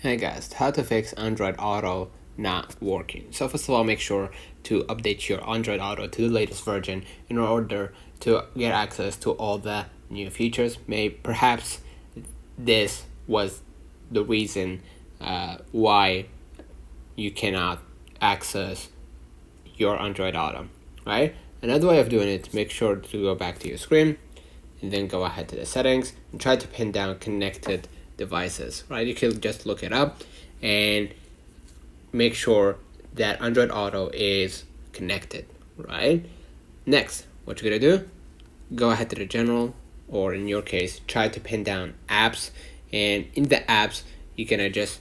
Hey guys, how to fix Android Auto not working. So first of all, make sure to update your Android Auto to the latest version in order to get access to all the new features. Perhaps this was the reason why you cannot access your Android Auto, right? Another way of doing it, make sure to go back to your screen and then go ahead to the settings and try to pin down connected devices, right? You can just look it up and make sure that Android Auto is connected, right? Next, what you're gonna do, go ahead to the general, or in your case, try to pin down apps, and in the apps, you're gonna just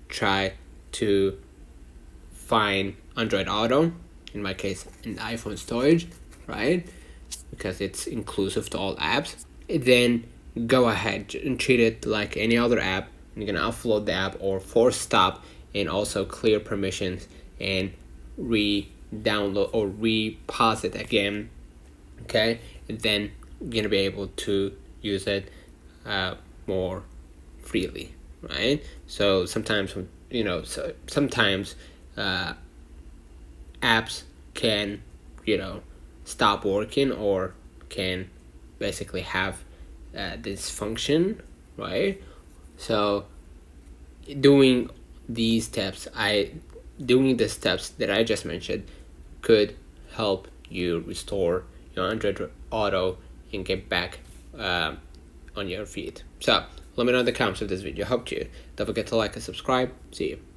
try to find Android Auto, in my case, in iPhone storage, right? Because it's inclusive to all apps. Then go ahead and treat it like any other app. You're gonna upload the app or force stop and also clear permissions and re-download or re-pause it again. Okay, and then you're gonna be able to use it more freely, right? So sometimes sometimes apps can stop working or can basically have this function, right? So doing these steps doing the steps that I just mentioned could help you restore your Android Auto and get back on your feet. So let me know in the comments if this video helped you. Don't forget to like and subscribe. See you.